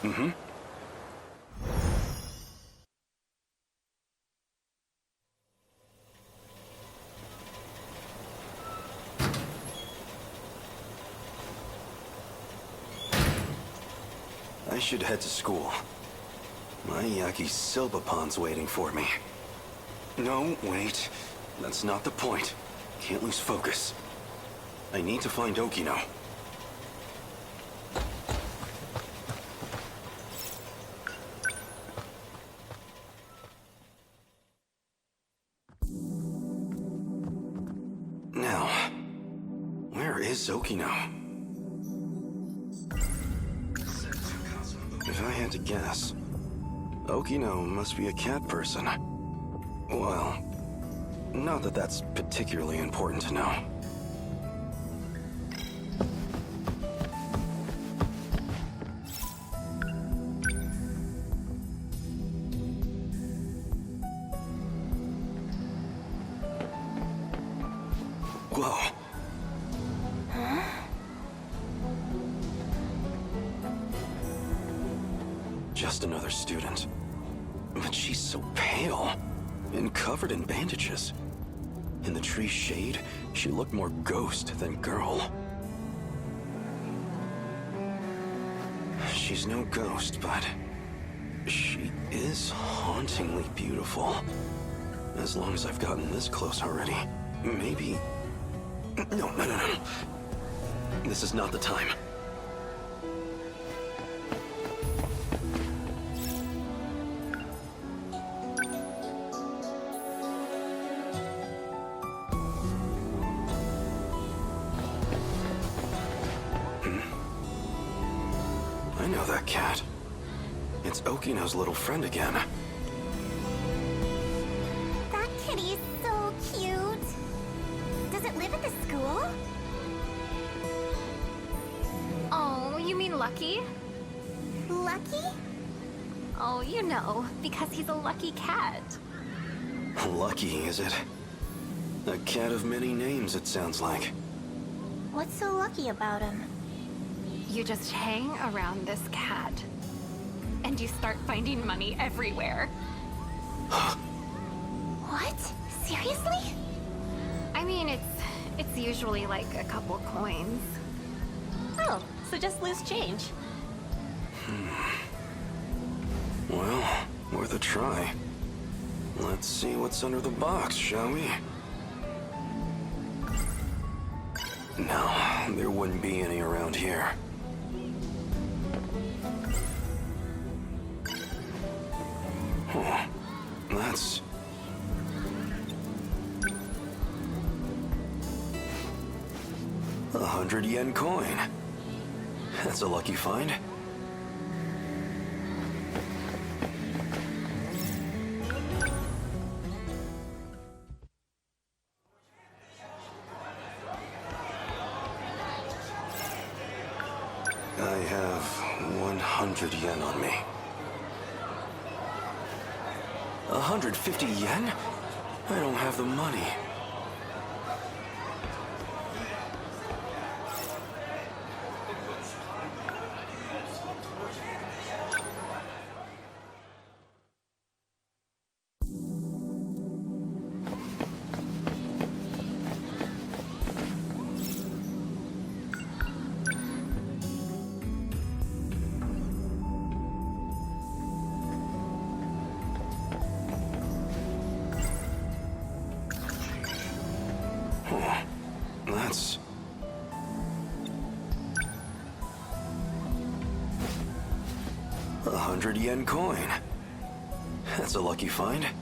Mm-hmm. I should head to school. My Yakisobapon's waiting for me. No, wait. That's not the point. Can't lose focus. I need to find Okino. Now, where is Okino? If I had to guess, Okino must be a cat person. Well, not that that's particularly important to know. Whoa. Just another student. But she's so pale, and covered in bandages. In the tree's shade, she looked more ghost than girl. She's no ghost, but she is hauntingly beautiful. As long as I've gotten this close already, maybe... No. This is not the time. I know that cat. It's Okino's little friend again. That kitty is so cute. Does it live at the school? Oh, you mean Lucky? Lucky? Oh, you know, because he's a lucky cat. Lucky, is it? A cat of many names, it sounds like. What's so lucky about him? You just hang around this cat, and you start finding money everywhere. What? Seriously? I mean, it's usually like a couple coins. Oh, so just loose change. Well, worth a try. Let's see what's under the box, shall we? No, there wouldn't be any around here. That's... $100 coin. That's a lucky find. I have 100 yen on me. 150 yen? I don't have the money. That's... $100 coin. That's a lucky find. Hey,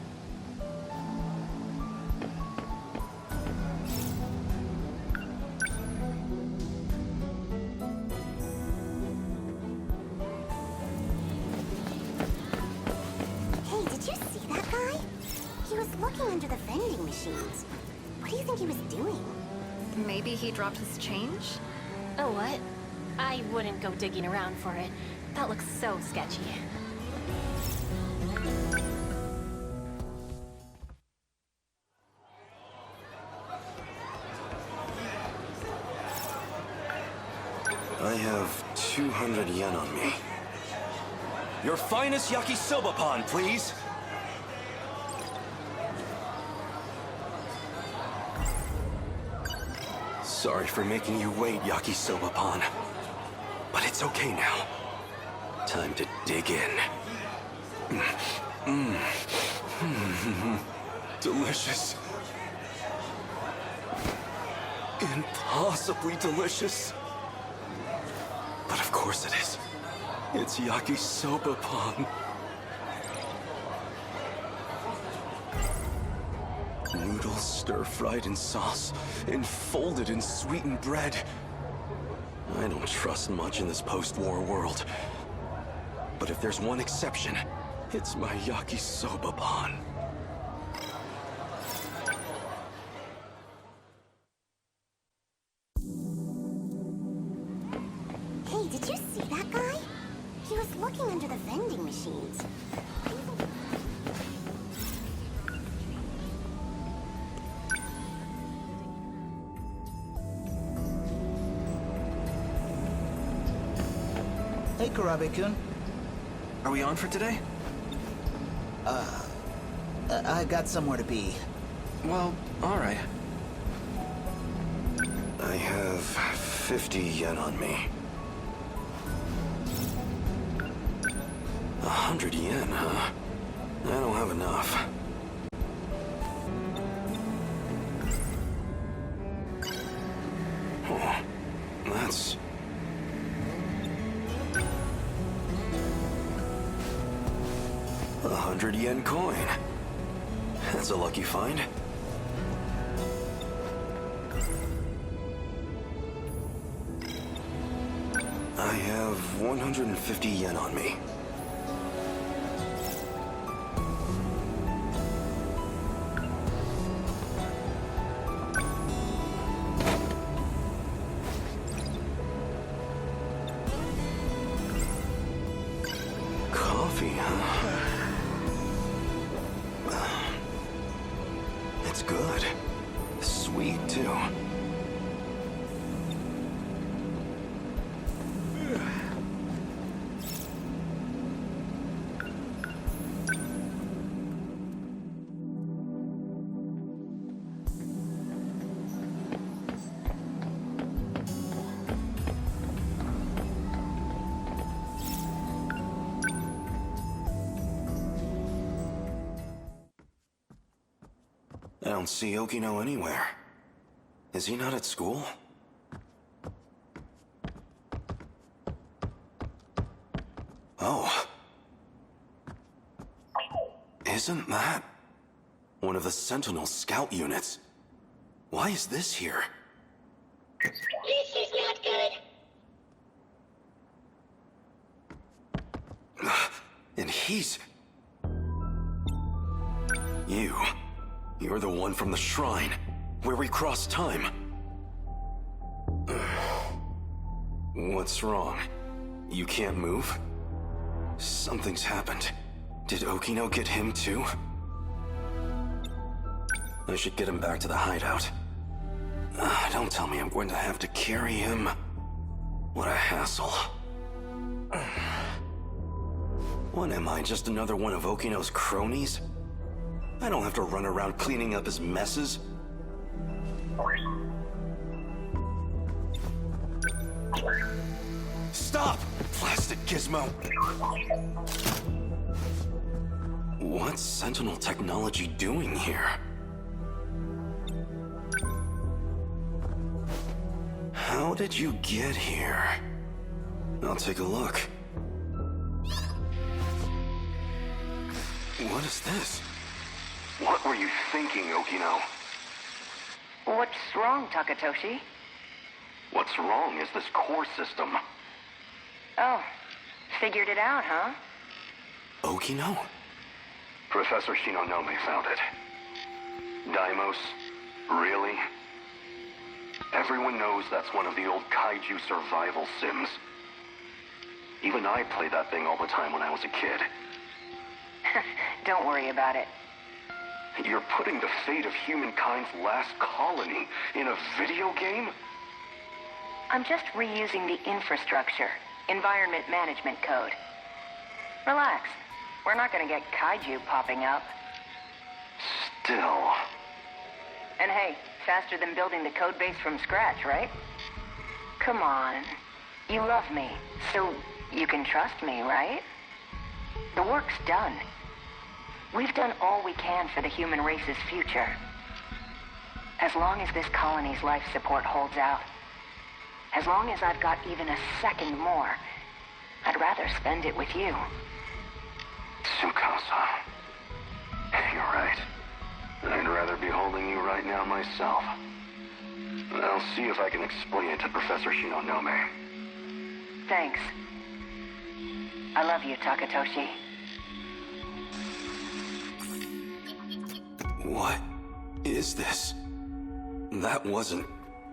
did you see that guy? He was looking under the vending machines. What do you think he was doing? Maybe he dropped his change? Oh, what? I wouldn't go digging around for it. That looks so sketchy. I have 200 yen on me. Your finest yakisoba pan, please. Sorry for making you wait, yakisoba pan. But it's okay now. Time to dig in. Delicious. Impossibly delicious. But of course it is. It's yakisoba pan. Noodles stir-fried in sauce and folded in sweetened bread. I don't trust much in this post-war world. But if there's one exception, it's my yakisoba pan. Hey, did you see that guy? He was looking under the vending machines. Hey, Karabe-kun. Are we on for today? I got somewhere to be. Well, alright. I have 50 yen on me. 100 yen, huh? I don't have enough. Oh, that's... a 100 yen coin. That's a lucky find. I have 150 yen on me. Coffee, huh? It's good. Sweet, too. I don't see Okino anywhere. Is he not at school? Oh. Isn't that one of the Sentinel scout units? Why is this here? This is not good. And he's... You're the one from the shrine, where we crossed time. What's wrong? You can't move? Something's happened. Did Okino get him too? I should get him back to the hideout. Don't tell me I'm going to have to carry him. What a hassle. What am I, just another one of Okino's cronies? I don't have to run around cleaning up his messes. Stop! Plastic gizmo! What's Sentinel technology doing here? How did you get here? I'll take a look. What is this? What were you thinking, Okino? What's wrong, Takatoshi? What's wrong is this core system. Oh, figured it out, huh? Okino? Professor Shinonome found it. Daimos? Really? Everyone knows that's one of the old kaiju survival sims. Even I played that thing all the time when I was a kid. Don't worry about it. You're putting the fate of humankind's last colony in a video game? I'm just reusing the infrastructure, environment management code. Relax. We're not gonna get kaiju popping up. Still. And hey, faster than building the codebase from scratch, right? Come on. You love me, so you can trust me, right? The work's done. We've done all we can for the human race's future. As long as this colony's life support holds out, as long as I've got even a second more, I'd rather spend it with you. Tsukasa. You're right. I'd rather be holding you right now myself. I'll see if I can explain it to Professor Shinonome. Thanks. I love you, Takatoshi. What is this? That wasn't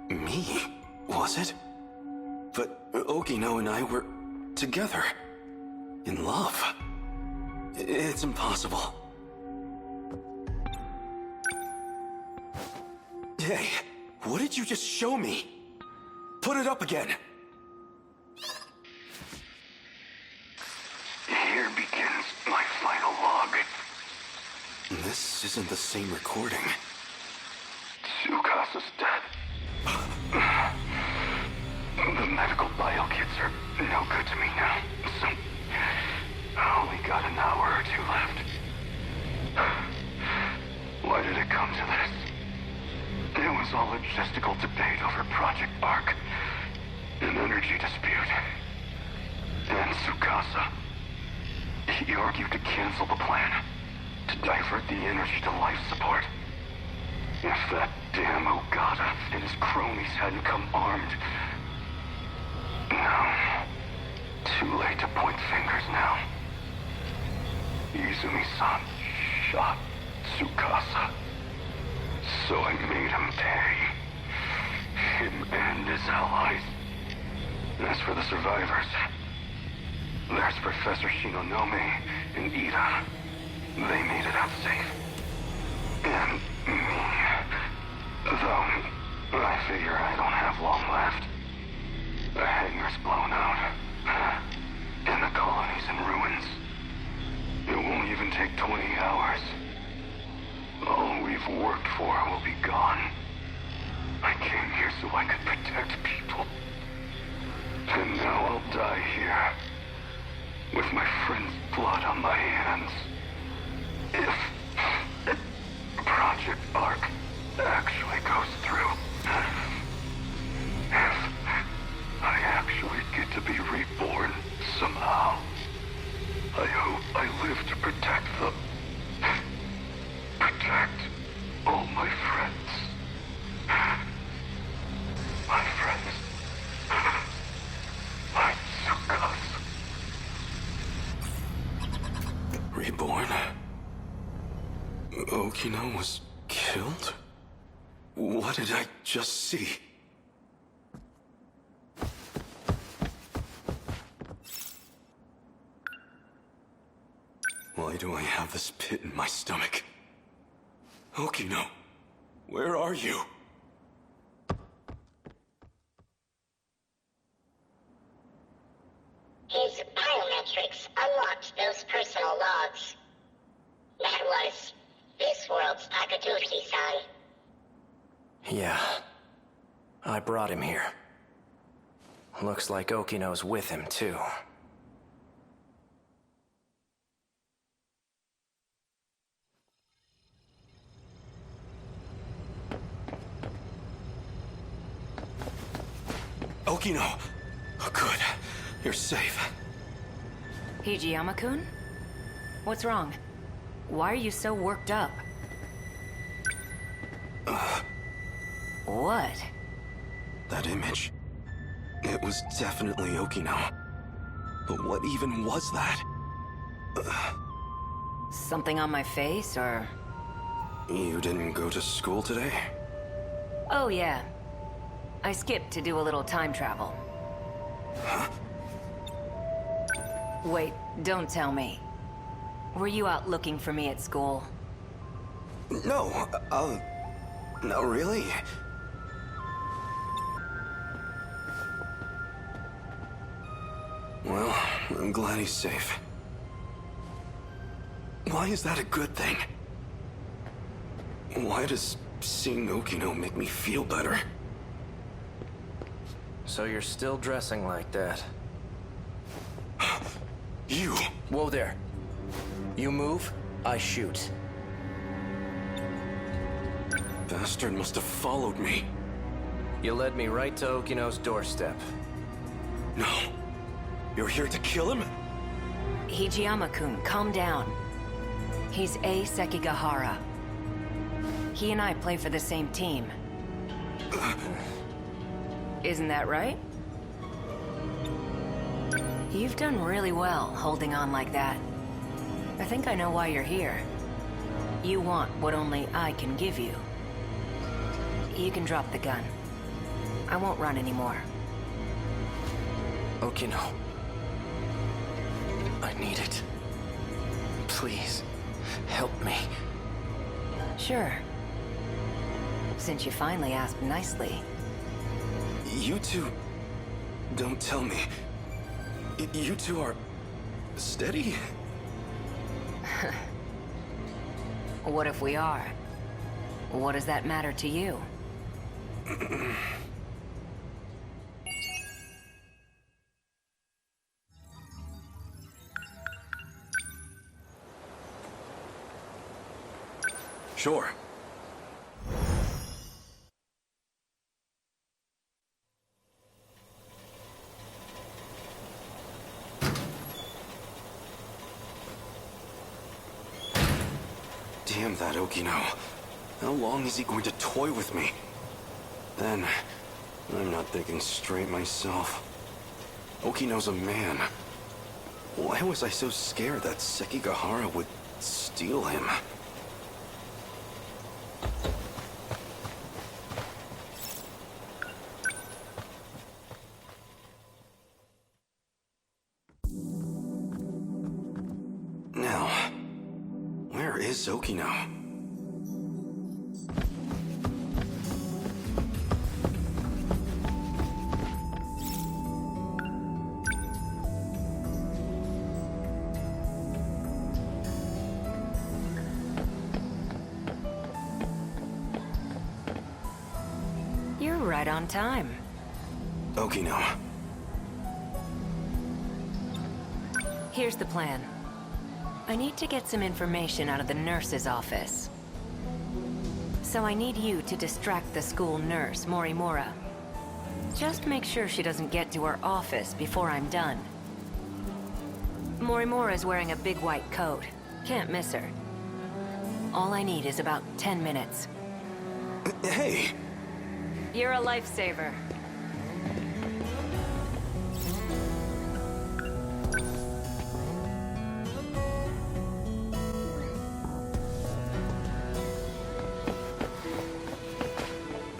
me, was it? But Okino and I were together. In love. It's impossible. Hey, what did you just show me? Put it up again. Here begins my final log. This isn't the same recording. Tsukasa's dead. The medical bio kits are no good to me now, so I only got an hour or two left. Why did it come to this? It was all logistical debate over Project Arc, an energy dispute. And Tsukasa, he argued to cancel the plan, to divert the energy to life support. If that damn Ogata and his cronies hadn't come armed... No. Too late to point fingers now. Izumi-san shot Tsukasa. So I made him pay. Him and his allies. As for the survivors, there's Professor Shinonome and Ida. They made it out safe. And me. Though, I figure I don't have long left. The hangar's blown out. And the colony's in ruins. It won't even take 20 hours. All we've worked for will be gone. I came here so I could protect people. And now I'll die here. With my friend's blood on my hands. If Project Arc actually goes through. If I actually get to be reborn somehow. I hope I live to protect them. Protect all my friends. My friends. My Tsukasa. Reborn? Okino was killed? What did I just see? Why do I have this pit in my stomach? Okino, where are you? His biometrics unlocked those personal logs. That was this world's Takatoshi-san. Yeah. I brought him here. Looks like Okino's with him, too. Okino! Oh, good. You're safe. Hijiyama-kun? What's wrong? Why are you so worked up? What? That image. It was definitely Okino. But what even was that? Something on my face, or...? You didn't go to school today? Oh, yeah. I skipped to do a little time travel. Huh? Wait, don't tell me. Were you out looking for me at school? No, not really. Well, I'm glad he's safe. Why is that a good thing? Why does seeing Okino make me feel better? So you're still dressing like that. You! Whoa there. You move, I shoot. Bastard must have followed me. You led me right to Okino's doorstep. No. You're here to kill him? Hijiyama-kun, calm down. He's A. Sekigahara. He and I play for the same team. Isn't that right? You've done really well holding on like that. I think I know why you're here. You want what only I can give you. You can drop the gun. I won't run anymore. Okino. I need it. Please, help me. Sure. Since you finally asked nicely. You two... Don't tell me. You two are... steady? What if we are? What does that matter to you? Sure. Damn that Okino. How long is he going to toy with me? Then, I'm not thinking straight myself. Okino's a man. Why was I so scared that Sekigahara would steal him? Now, where is Okino? You're right on time. Okino. Here's the plan. I need to get some information out of the nurse's office. So I need you to distract the school nurse, Morimura. Just make sure she doesn't get to her office before I'm done. Morimura's wearing a big white coat. Can't miss her. All I need is about 10 minutes. Hey! You're a lifesaver.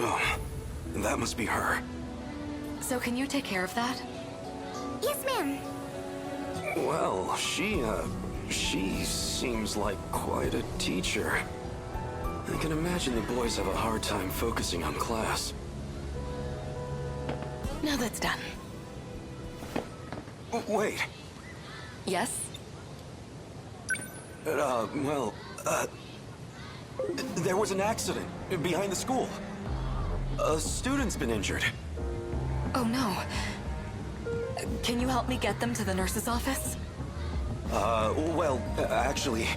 Oh, that must be her. So can you take care of that? Yes, ma'am. Well, she seems like quite a teacher. I can imagine the boys have a hard time focusing on class. Now that's done. Wait. Yes? There was an accident behind the school. A student's been injured. Oh no. Can you help me get them to the nurse's office? Actually...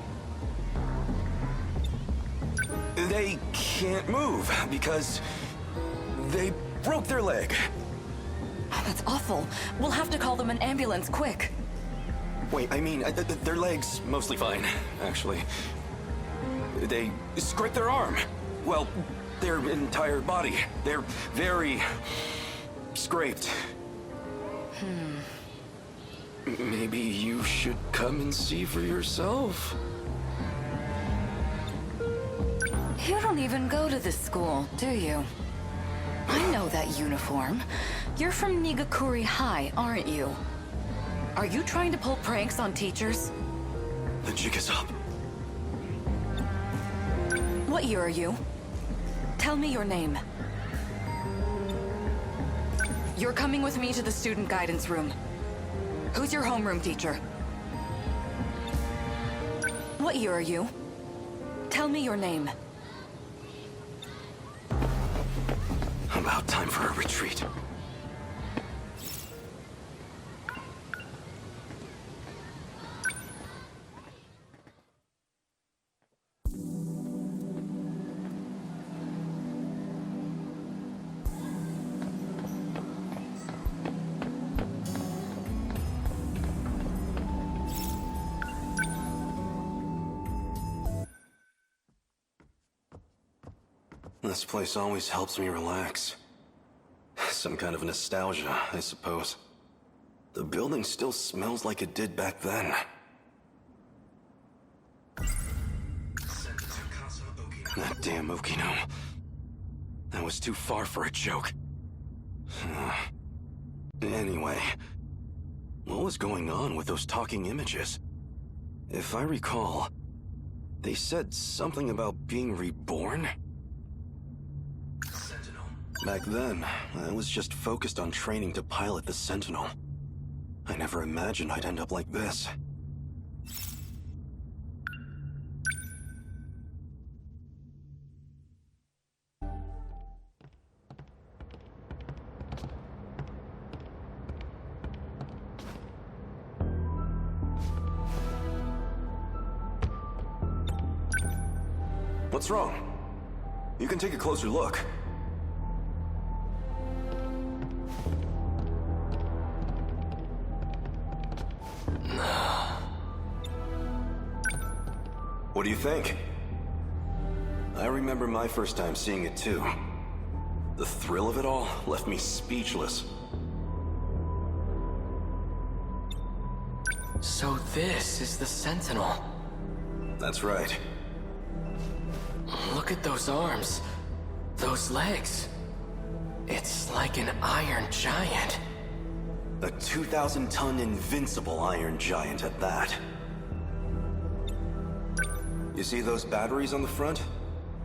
They can't move because they broke their leg. Oh, that's awful. We'll have to call them an ambulance, quick. Wait, I mean, their leg's mostly fine, actually. They scraped their arm. Well, their entire body. They're very... scraped. Maybe you should come and see for yourself? You don't even go to this school, do you? I know that uniform. You're from Nigakuri High, aren't you? Are you trying to pull pranks on teachers? The jig is up. What year are you? Tell me your name. You're coming with me to the student guidance room. Who's your homeroom teacher? What year are you? Tell me your name. About time for a retreat. This place always helps me relax. Some kind of nostalgia, I suppose. The building still smells like it did back then. That damn Okino. That was too far for a joke. Anyway, what was going on with those talking images? If I recall, they said something about being reborn? Back then, I was just focused on training to pilot the Sentinel. I never imagined I'd end up like this. What's wrong? You can take a closer look. What do you think? I remember my first time seeing it too. The thrill of it all left me speechless. So this is the Sentinel. That's right. Look at those arms. Those legs. It's like an iron giant. A 2,000-ton invincible iron giant at that. You see those batteries on the front?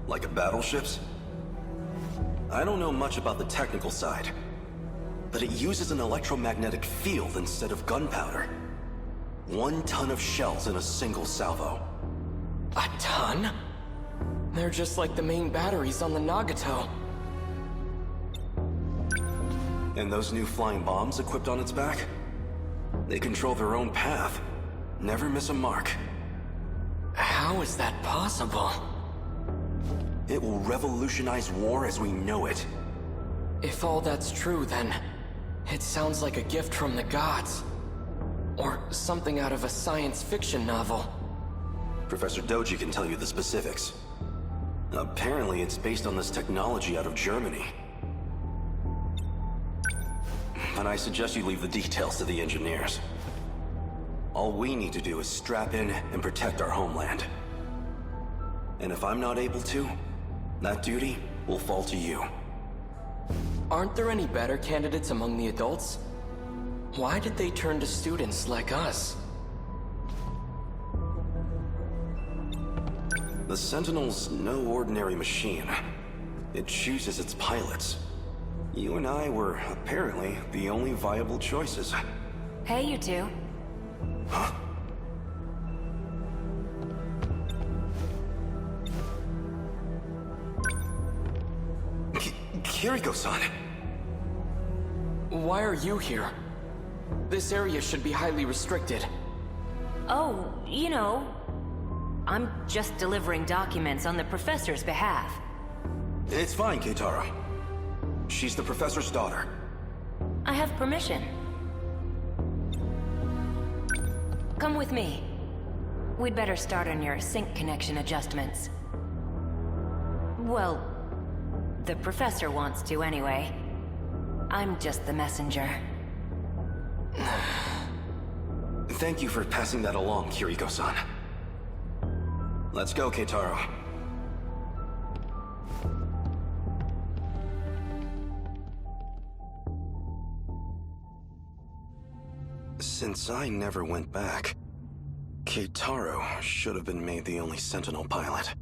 Like a battleship's? I don't know much about the technical side, but it uses an electromagnetic field instead of gunpowder. 1 ton of shells in a single salvo. A ton? They're just like the main batteries on the Nagato. And those new flying bombs equipped on its back? They control their own path. Never miss a mark. How is that possible? It will revolutionize war as we know it. If all that's true, then it sounds like a gift from the gods. Or something out of a science fiction novel. Professor Doji can tell you the specifics. Apparently, it's based on this technology out of Germany. But I suggest you leave the details to the engineers. All we need to do is strap in and protect our homeland. And if I'm not able to, that duty will fall to you. Aren't there any better candidates among the adults? Why did they turn to students like us? The Sentinel's no ordinary machine. It chooses its pilots. You and I were apparently the only viable choices. Hey, you two. Huh? Kiriko-san! Why are you here? This area should be highly restricted. Oh, you know, I'm just delivering documents on the professor's behalf. It's fine, Keitaro. She's the professor's daughter. I have permission. Come with me. We'd better start on your sync connection adjustments. Well, the professor wants to anyway. I'm just the messenger. Thank you for passing that along, Kiriko-san. Let's go, Keitaro. Since I never went back, Keitaro should have been made the only Sentinel pilot.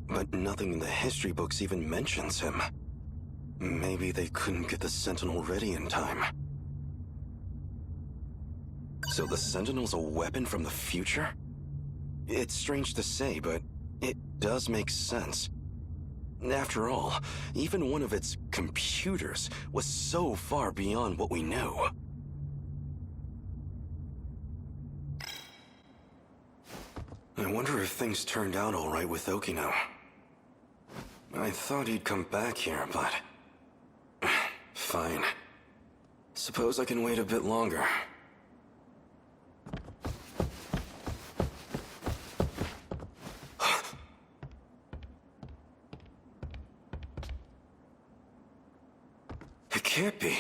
But nothing in the history books even mentions him. Maybe they couldn't get the Sentinel ready in time. So the Sentinel's a weapon from the future? It's strange to say, but it does make sense. After all, even one of its computers was so far beyond what we knew. I wonder if things turned out all right with Okino. I thought he'd come back here, but... fine. Suppose I can wait a bit longer. It can't be.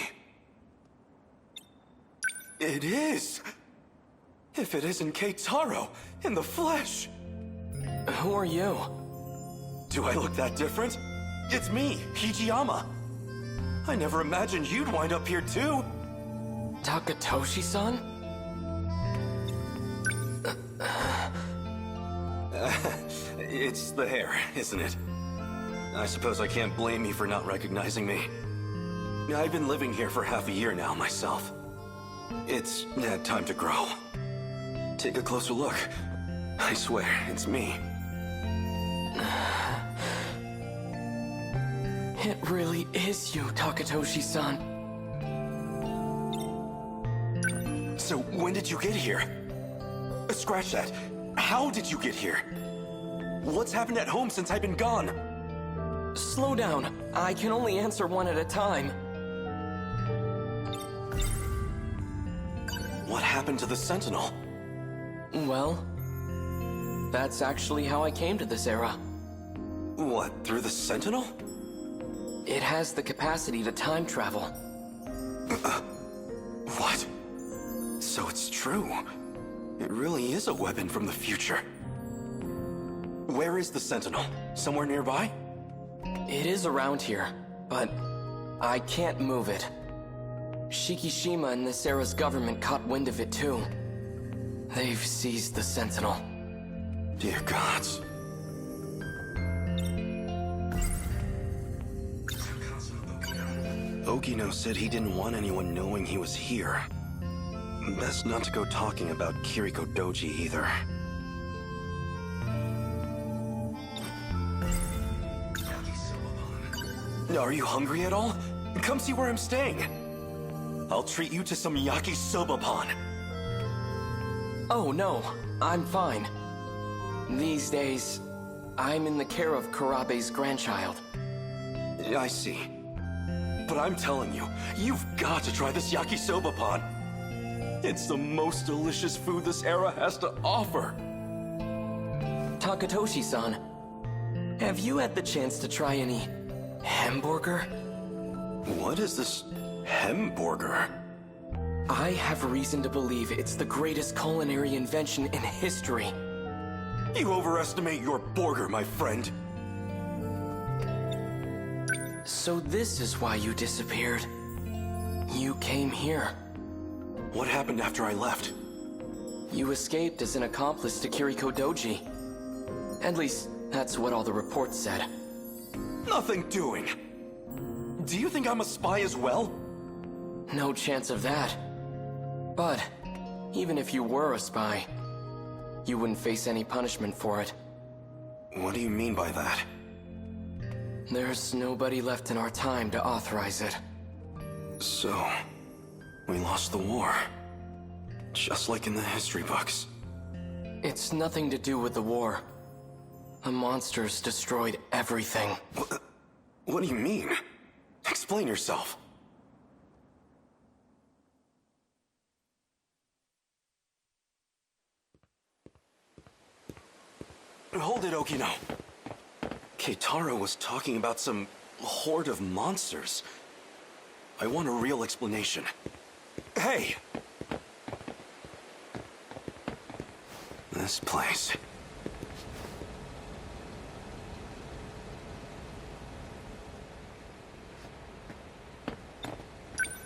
It is! If it isn't Keitaro, in the flesh! Who are you? Do I look that different? It's me, Hijiyama. I never imagined you'd wind up here too. Takatoshi-san? It's the hair, isn't it? I suppose I can't blame you for not recognizing me. I've been living here for half a year now myself. It's had time to grow. Take a closer look. I swear, it's me. It really is you, Takatoshi-san. So, when did you get here? Scratch that. How did you get here? What's happened at home since I've been gone? Slow down. I can only answer one at a time. What happened to the Sentinel? Well, that's actually how I came to this era. What, through the Sentinel? It has the capacity to time travel. What? So it's true. It really is a weapon from the future. Where is the Sentinel? Somewhere nearby? It is around here, but I can't move it. Shikishima and this era's government caught wind of it too. They've seized the Sentinel. Dear gods. Okino said he didn't want anyone knowing he was here. Best not to go talking about Kiriko Doji either. Are you hungry at all? Come see where I'm staying. I'll treat you to some yakisoba-pan. Oh no, I'm fine. These days, I'm in the care of Kurabe's grandchild. I see. But I'm telling you, you've got to try this yakisoba-pan. It's the most delicious food this era has to offer. Takatoshi-san, have you had the chance to try any hamburger? What is this hamburger? I have reason to believe it's the greatest culinary invention in history. You overestimate your burger, my friend. So this is why you disappeared. You came here. What happened after I left? You escaped as an accomplice to Kiriko Doji. At least, that's what all the reports said. Nothing doing. Do you think I'm a spy as well? No chance of that. But, even if you were a spy, you wouldn't face any punishment for it. What do you mean by that? There's nobody left in our time to authorize it. So, we lost the war. Just like in the history books. It's nothing to do with the war. The monsters destroyed everything. What do you mean? Explain yourself. Hold it, Okino. Keitaro was talking about some horde of monsters. I want a real explanation. Hey! This place.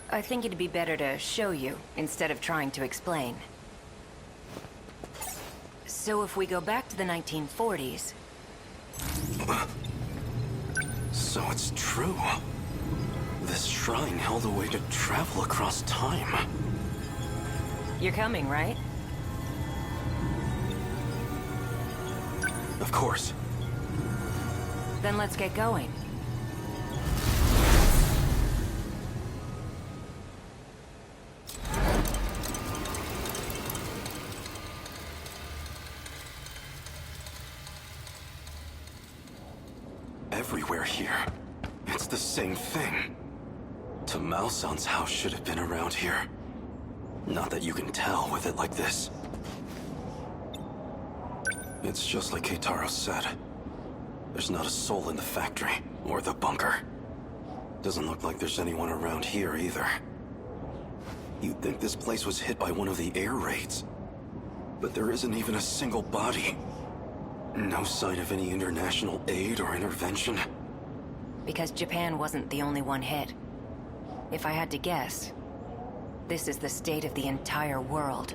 I think it'd be better to show you instead of trying to explain. So if we go back to the 1940s... So it's true. This shrine held a way to travel across time. You're coming, right? Of course. Then let's get going. Everywhere here, it's the same thing. Tamao-san's house should have been around here. Not that you can tell with it like this. It's just like Keitaro said. There's not a soul in the factory, or the bunker. Doesn't look like there's anyone around here either. You'd think this place was hit by one of the air raids. But there isn't even a single body. No sign of any international aid or intervention. Because Japan wasn't the only one hit. If I had to guess, this is the state of the entire world.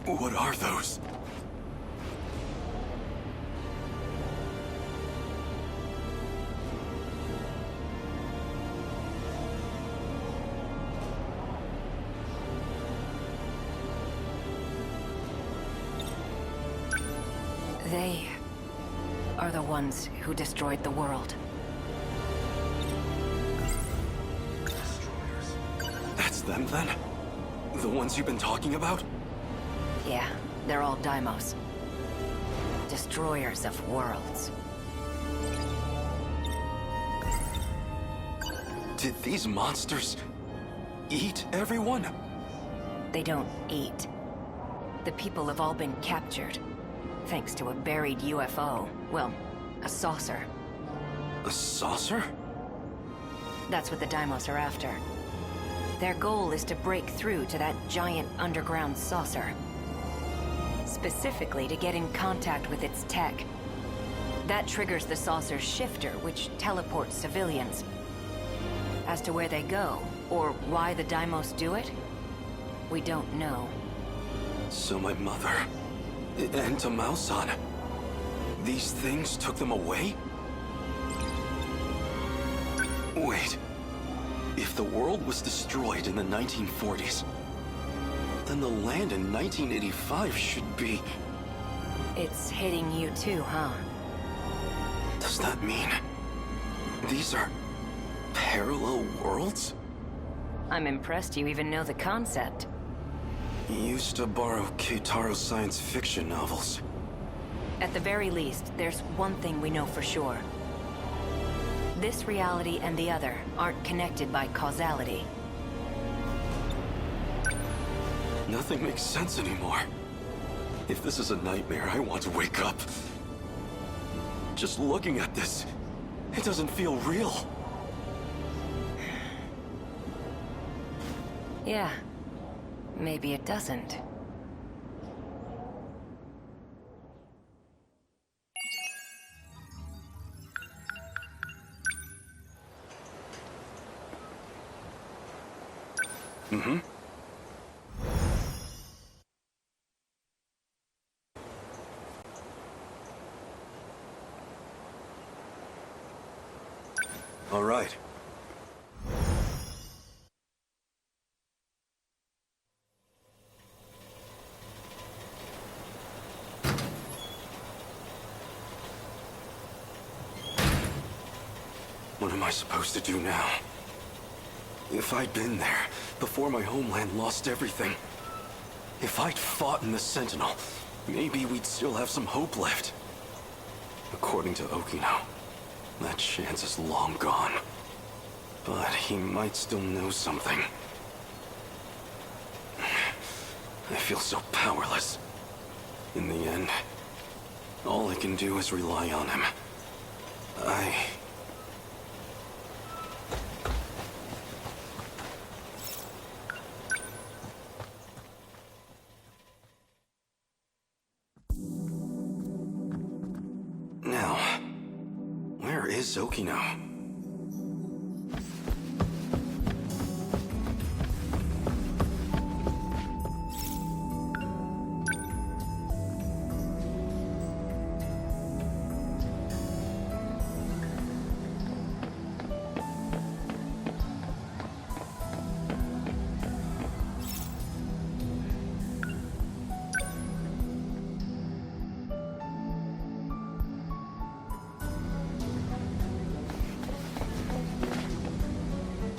What are those? They are the ones who destroyed the world. That's them then? The ones you've been talking about? Yeah, they're all Daimos. Destroyers of worlds. Did these monsters eat everyone? They don't eat. The people have all been captured, thanks to a buried UFO. Well, a saucer. A saucer? That's what the Daimos are after. Their goal is to break through to that giant underground saucer. Specifically to get in contact with its tech. That triggers the saucer's shifter, which teleports civilians. As to where they go, or why the Daimos do it, we don't know. So my mother, and Tamao-san, these things took them away? Wait, if the world was destroyed in the 1940s, then the land in 1985 should be... It's hitting you too, huh? Does that mean these are parallel worlds? I'm impressed you even know the concept. Used to borrow Keitaro's science fiction novels. At the very least, there's one thing we know for sure. This reality and the other aren't connected by causality. Nothing makes sense anymore. If this is a nightmare, I want to wake up. Just looking at this, it doesn't feel real. Yeah, maybe it doesn't. Mm-hmm. All right. What am I supposed to do now? If I'd been there, before my homeland lost everything, if I'd fought in the Sentinel, maybe we'd still have some hope left. According to Okino, that chance is long gone. But he might still know something. I feel so powerless. In the end, all I can do is rely on him. Now, where is Okino?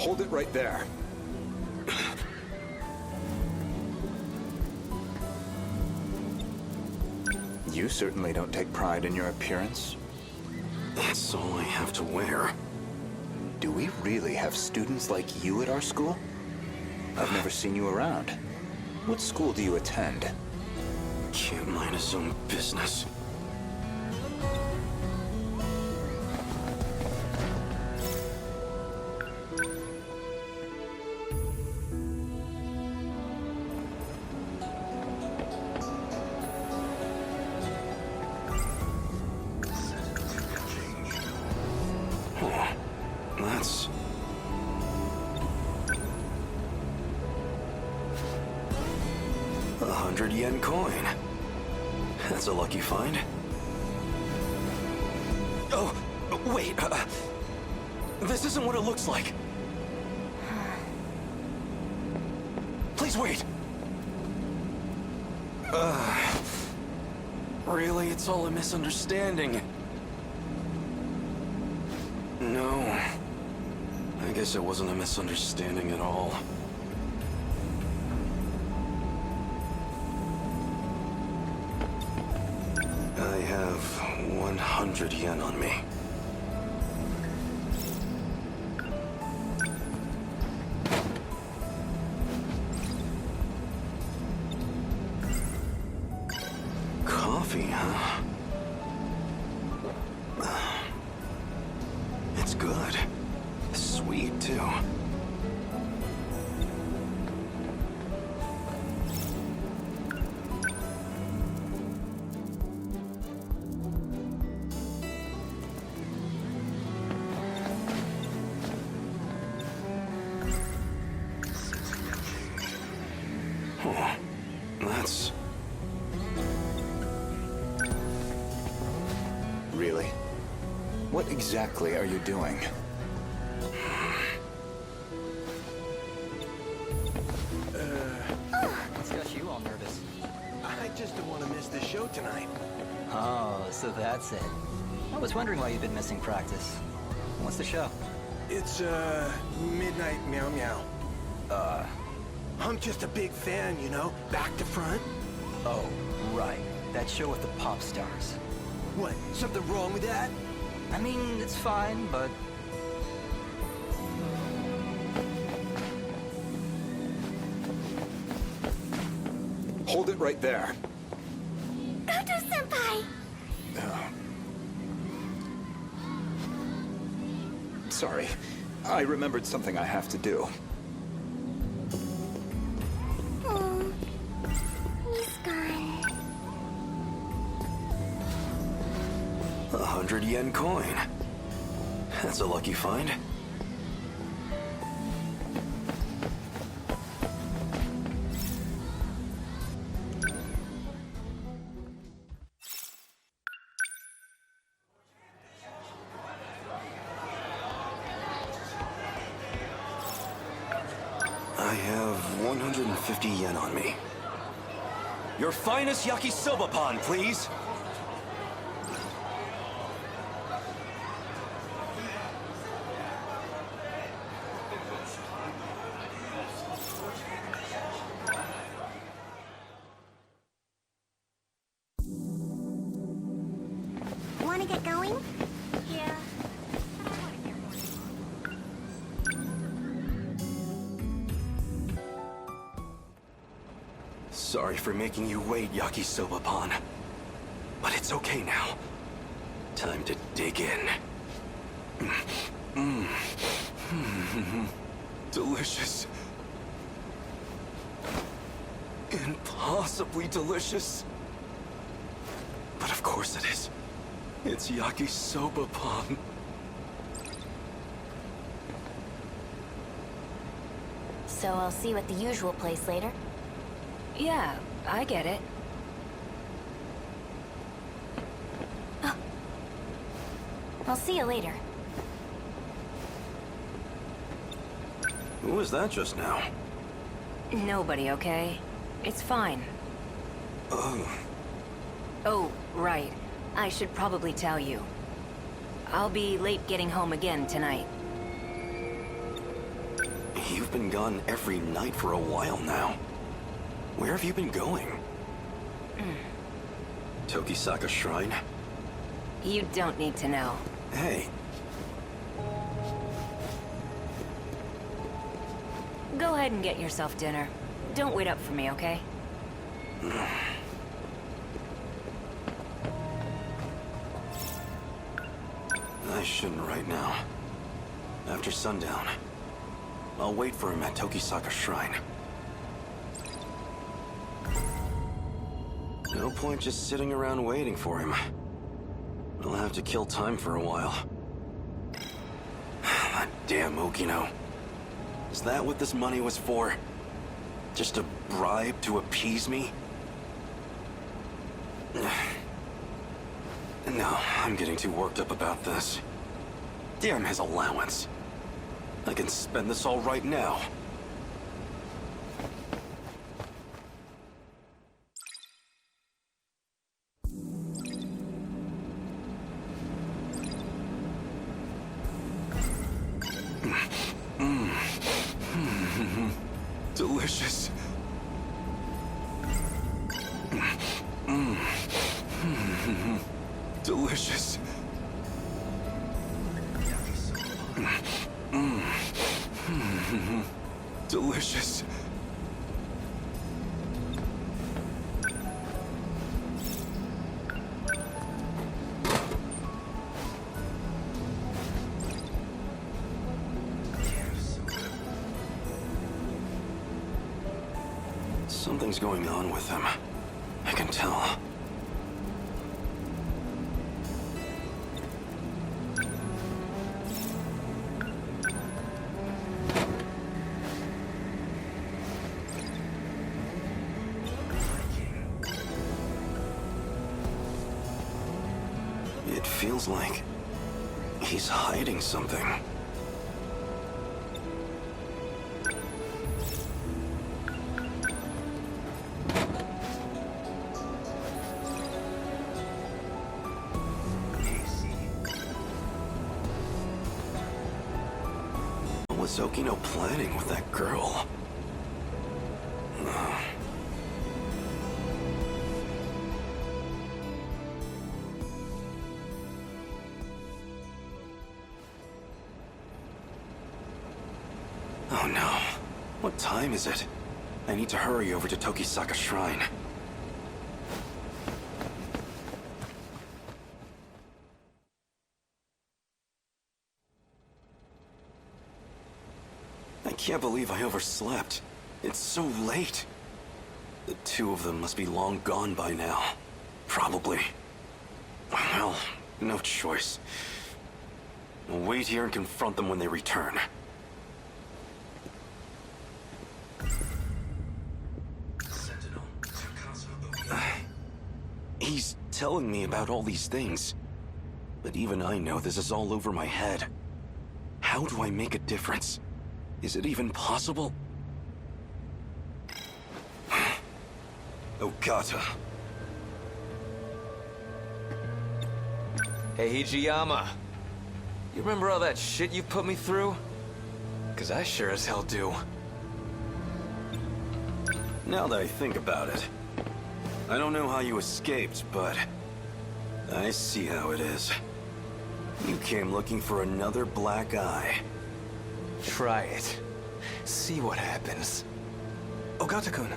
Hold it right there. You certainly don't take pride in your appearance. That's all I have to wear. Do we really have students like you at our school? I've never seen you around. What school do you attend? Can't mind his own business. That's... $100 coin. That's a lucky find. Oh, wait. This isn't what it looks like. Please wait. Really, it's all a misunderstanding. No. I guess it wasn't a misunderstanding at all. I have 100 yen on me. Coffee, huh? It's good. Sweet, too. Oh, that's... Really? What exactly are you doing? What's got you all nervous? I just don't want to miss the show tonight. Oh, so that's it. I was wondering why you've been missing practice. What's the show? It's, Midnight Meow Meow. I'm just a big fan, you know, back to front. Oh, right. That show with the pop stars. What, something wrong with that? I mean, it's fine, but... Hold it right there. Goto-senpai! Sorry. I remembered something I have to do. Oh, he's gone. 100 coin. That's a lucky find. I have 150 yen on me. Your finest yakisoba pan, please. Wanna get going? Yeah. Sorry for making you wait, yakisoba-pan. But it's okay now. Time to dig in. Delicious. Impossibly delicious. But of course it is. It's yakisoba-pan. So I'll see you at the usual place later? Yeah, I get it. I'll see you later. Who was that just now? Nobody, okay? It's fine. Oh, right. I should probably tell you. I'll be late getting home again tonight. You've been gone every night for a while now. Where have you been going? Tokisaka Shrine? You don't need to know. Hey. Go ahead and get yourself dinner. Don't wait up for me, okay? I shouldn't right now. After sundown, I'll wait for him at Tokisaka Shrine. No point just sitting around waiting for him. I'll have to kill time for a while. That damn Okino. Is that what this money was for? Just a bribe to appease me? No, I'm getting too worked up about this. Damn his allowance. I can spend this all right now. Delicious. Delicious. Delicious. Something's going on with him. I can tell. It feels like he's hiding something. What was Okino planning with that girl? Oh no. What time is it? I need to hurry over to Tokisaka Shrine. I can't believe I overslept. It's so late. The two of them must be long gone by now. Probably. Well, no choice. I'll wait here and confront them when they return. Sentinel, he's telling me about all these things. But even I know this is all over my head. How do I make a difference? Is it even possible? Ogata. Hey, Hijiyama. You remember all that shit you put me through? 'Cause I sure as hell do. Now that I think about it, I don't know how you escaped, but I see how it is. You came looking for another black eye. Try it. See what happens. Ogata-kun,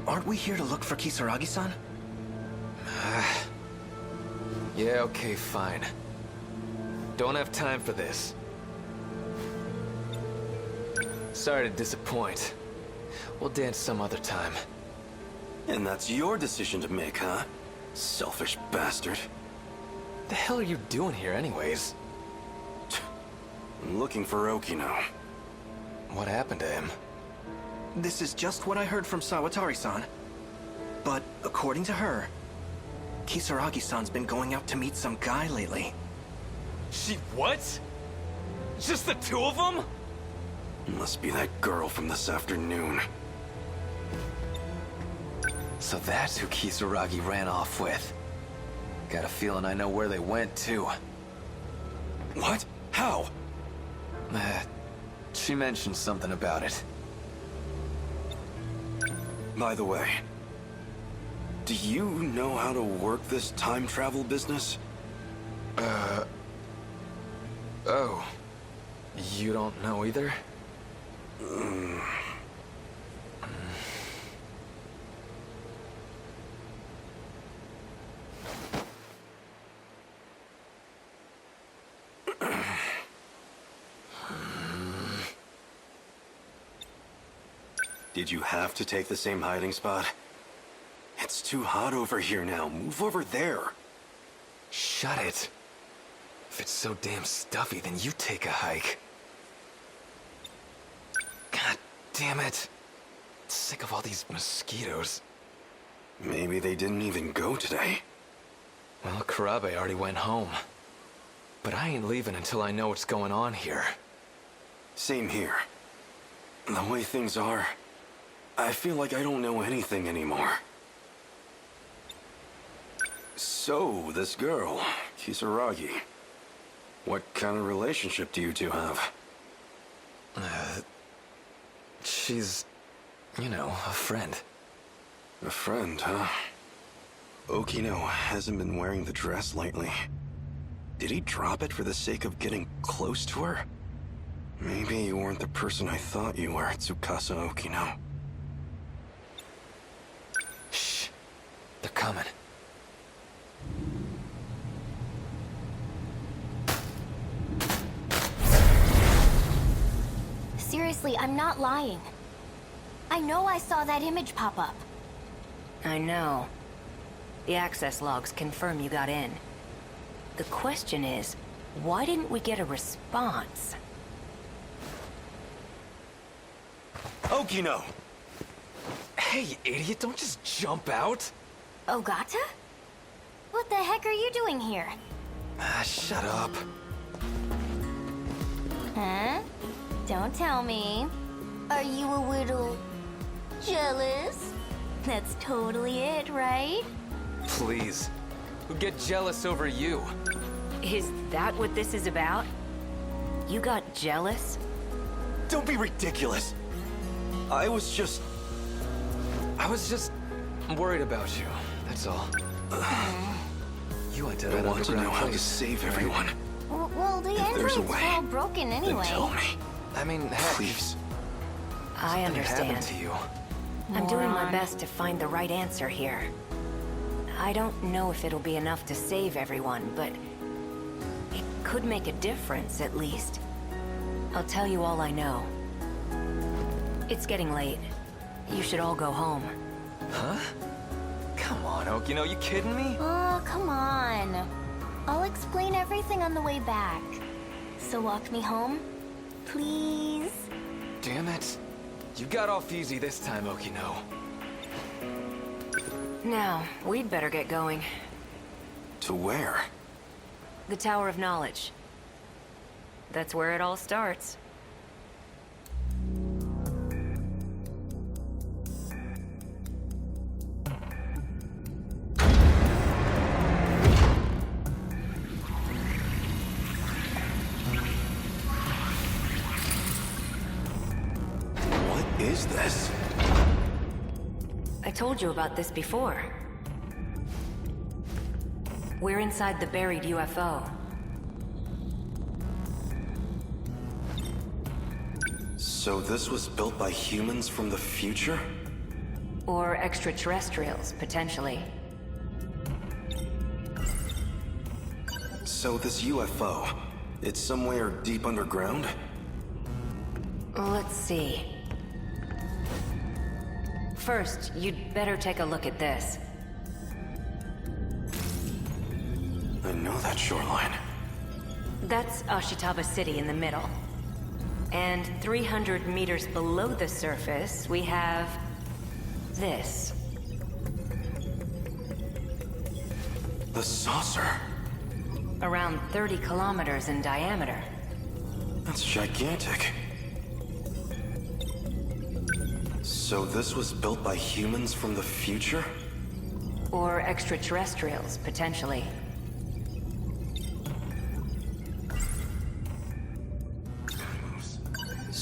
aren't we here to look for Kisaragi-san? Yeah, okay, fine. Don't have time for this. Sorry to disappoint. We'll dance some other time. And that's your decision to make, huh? Selfish bastard. The hell are you doing here anyways? I'm looking for Okino. What happened to him? This is just what I heard from Sawatari-san. But according to her, Kisaragi-san's been going out to meet some guy lately. She what? Just the two of them? Must be that girl from this afternoon. So that's who Kisaragi ran off with. Got a feeling I know where they went, too. What? How? She mentioned something about it. By the way, do you know how to work this time travel business? Oh. You don't know either? Did you have to take the same hiding spot? It's too hot over here now. Move over there. Shut it. If it's so damn stuffy, then you take a hike. God damn it. Sick of all these mosquitoes. Maybe they didn't even go today. Well, Karabe already went home. But I ain't leaving until I know what's going on here. Same here. The way things are, I feel like I don't know anything anymore. So, this girl, Kisaragi. What kind of relationship do you two have? She's, you know, a friend. A friend, huh? Okino hasn't been wearing the dress lately. Did he drop it for the sake of getting close to her? Maybe you weren't the person I thought you were, Tsukasa Okino. Shh. They're coming. Seriously, I'm not lying. I know I saw that image pop up. I know. The access logs confirm you got in. The question is, why didn't we get a response? Okino! Hey, idiot, don't just jump out! Ogata? What the heck are you doing here? Shut up. Huh? Don't tell me. Are you a little jealous? That's totally it, right? Please. Who get jealous over you? Is that what this is about? You got jealous? Don't be ridiculous! I was just worried about you, that's all. You went to that I want to know underground how to place, save right? everyone. Well, the If there's androids a were way, all broken anyway. then tell me. I mean, heck, Please. I something happened understand. to you. I'm doing my Moron. best to find the right answer here. I don't know if it'll be enough to save everyone, but it could make a difference, at least. I'll tell you all I know. It's getting late. You should all go home. Huh? Come on, Okino, you kidding me? Oh, come on. I'll explain everything on the way back. So walk me home, please? Damn it. You got off easy this time, Okino. Now, we'd better get going. To where? The Tower of Knowledge. That's where it all starts. What is this? I told you about this before. We're inside the buried UFO. So this was built by humans from the future? Or extraterrestrials, potentially. So this UFO, it's somewhere deep underground? Let's see. First, you'd better take a look at this. I know that shoreline. That's Ashitaba City in the middle. And 300 meters below the surface, we have this. The saucer. Around 30 kilometers in diameter. That's gigantic. So this was built by humans from the future? Or extraterrestrials, potentially.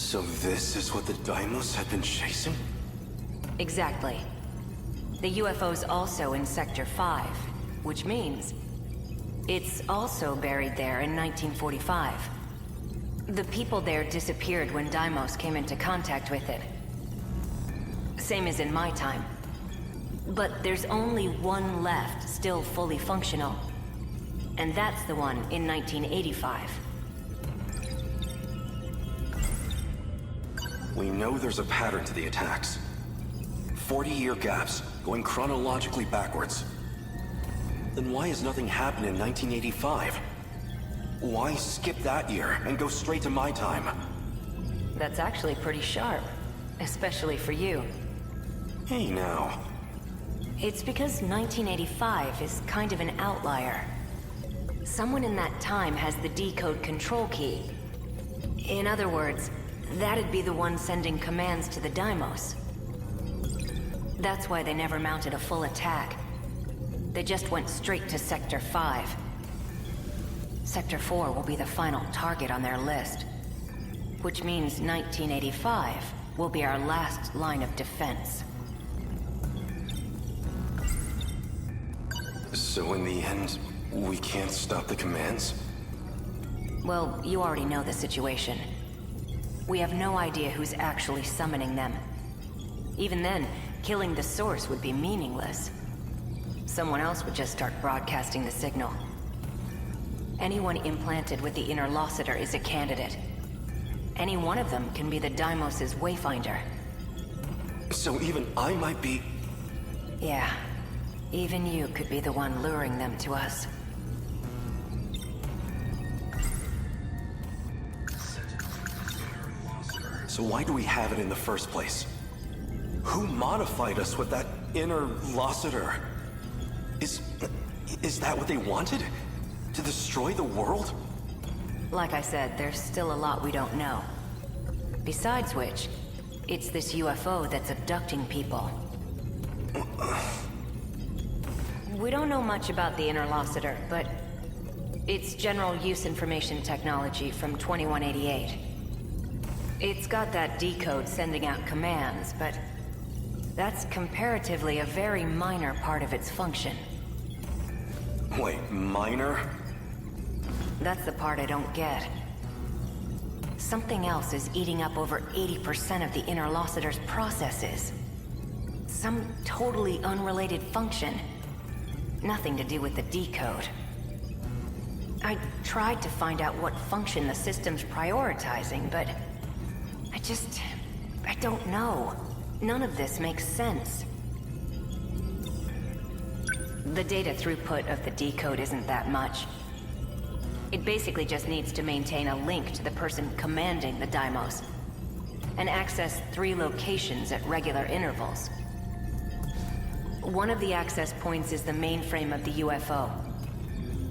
So this is what the Deimos had been chasing? Exactly. The UFO's also in Sector 5, which means it's also buried there in 1945. The people there disappeared when Deimos came into contact with it. Same as in my time. But there's only one left, still fully functional. And that's the one in 1985. We know there's a pattern to the attacks. 40-year gaps, going chronologically backwards. Then why has nothing happened in 1985? Why skip that year and go straight to my time? That's actually pretty sharp, especially for you. Hey now. It's because 1985 is kind of an outlier. Someone in that time has the decode control key. In other words, that'd be the one sending commands to the Deimos. That's why they never mounted a full attack. They just went straight to Sector 5. Sector 4 will be the final target on their list. Which means 1985 will be our last line of defense. So in the end, we can't stop the commands? Well, you already know the situation. We have no idea who's actually summoning them. Even then, killing the source would be meaningless. Someone else would just start broadcasting the signal. Anyone implanted with the Interlocutor is a candidate. Any one of them can be the Deimos' wayfinder. So even I might be... Yeah. Even you could be the one luring them to us. So why do we have it in the first place? Who modified us with that Interlocutor? Is that what they wanted? To destroy the world? Like I said, there's still a lot we don't know. Besides which, it's this UFO that's abducting people. We don't know much about the Interlocutor, but it's general use information technology from 2188. It's got that decode sending out commands, but that's comparatively a very minor part of its function. Wait, minor? That's the part I don't get. Something else is eating up over 80% of the Interlocutor's processes. Some totally unrelated function. Nothing to do with the decode. I tried to find out what function the system's prioritizing, but I don't know. None of this makes sense. The data throughput of the decode isn't that much. It basically just needs to maintain a link to the person commanding the Deimos, and access 3 locations at regular intervals. One of the access points is the mainframe of the UFO.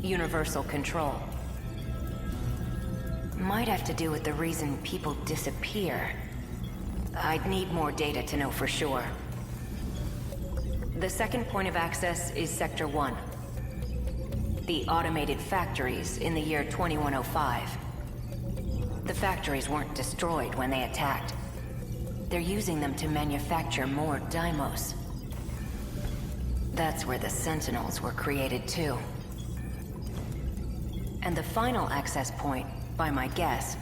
Universal control. Might have to do with the reason people disappear. I'd need more data to know for sure. The second point of access is Sector 1. The automated factories in the year 2105. The factories weren't destroyed when they attacked. They're using them to manufacture more Deimos. That's where the Sentinels were created too. And the final access point, by my guess,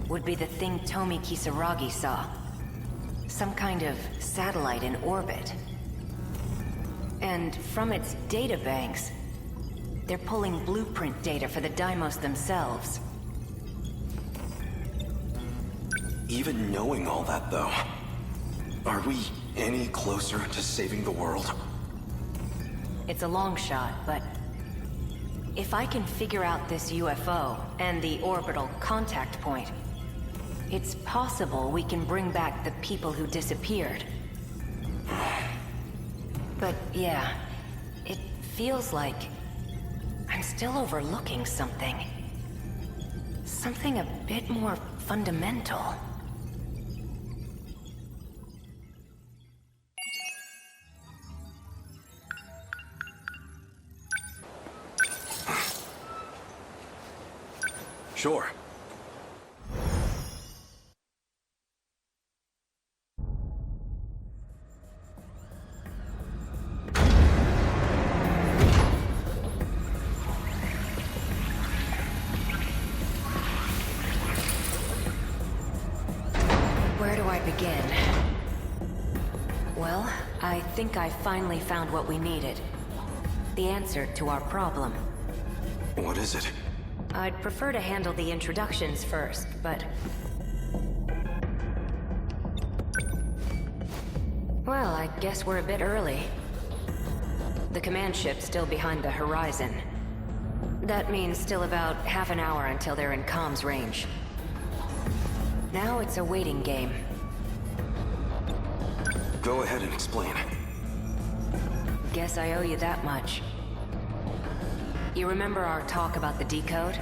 would be the thing Tomi Kisaragi saw. Some kind of satellite in orbit. And from its databanks, they're pulling blueprint data for the Deimos themselves. Even knowing all that, though, are we any closer to saving the world? It's a long shot, but if I can figure out this UFO and the orbital contact point, it's possible we can bring back the people who disappeared. But yeah, it feels like I'm still overlooking something. Something a bit more fundamental. Sure. think I finally found what we needed. The answer to our problem. What is it? I'd prefer to handle the introductions first, but... Well, I guess we're a bit early. The command ship's still behind the horizon. That means still about half an hour until they're in comms range. Now it's a waiting game. Go ahead and explain. Guess I owe you that much. You remember our talk about the decode?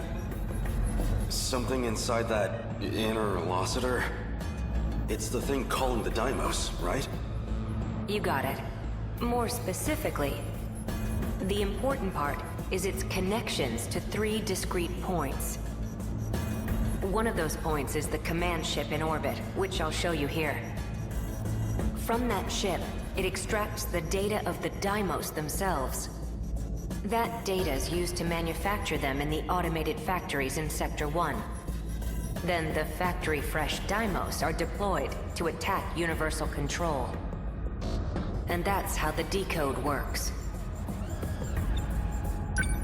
Something inside that inner Velocitor? It's the thing calling the Deimos, right? You got it. More specifically, the important part is its connections to 3 discrete points. One of those points is the command ship in orbit, which I'll show you here. From that ship, it extracts the data of the Deimos themselves. That data is used to manufacture them in the automated factories in Sector 1. Then the factory-fresh Deimos are deployed to attack Universal Control. And that's how the decode works.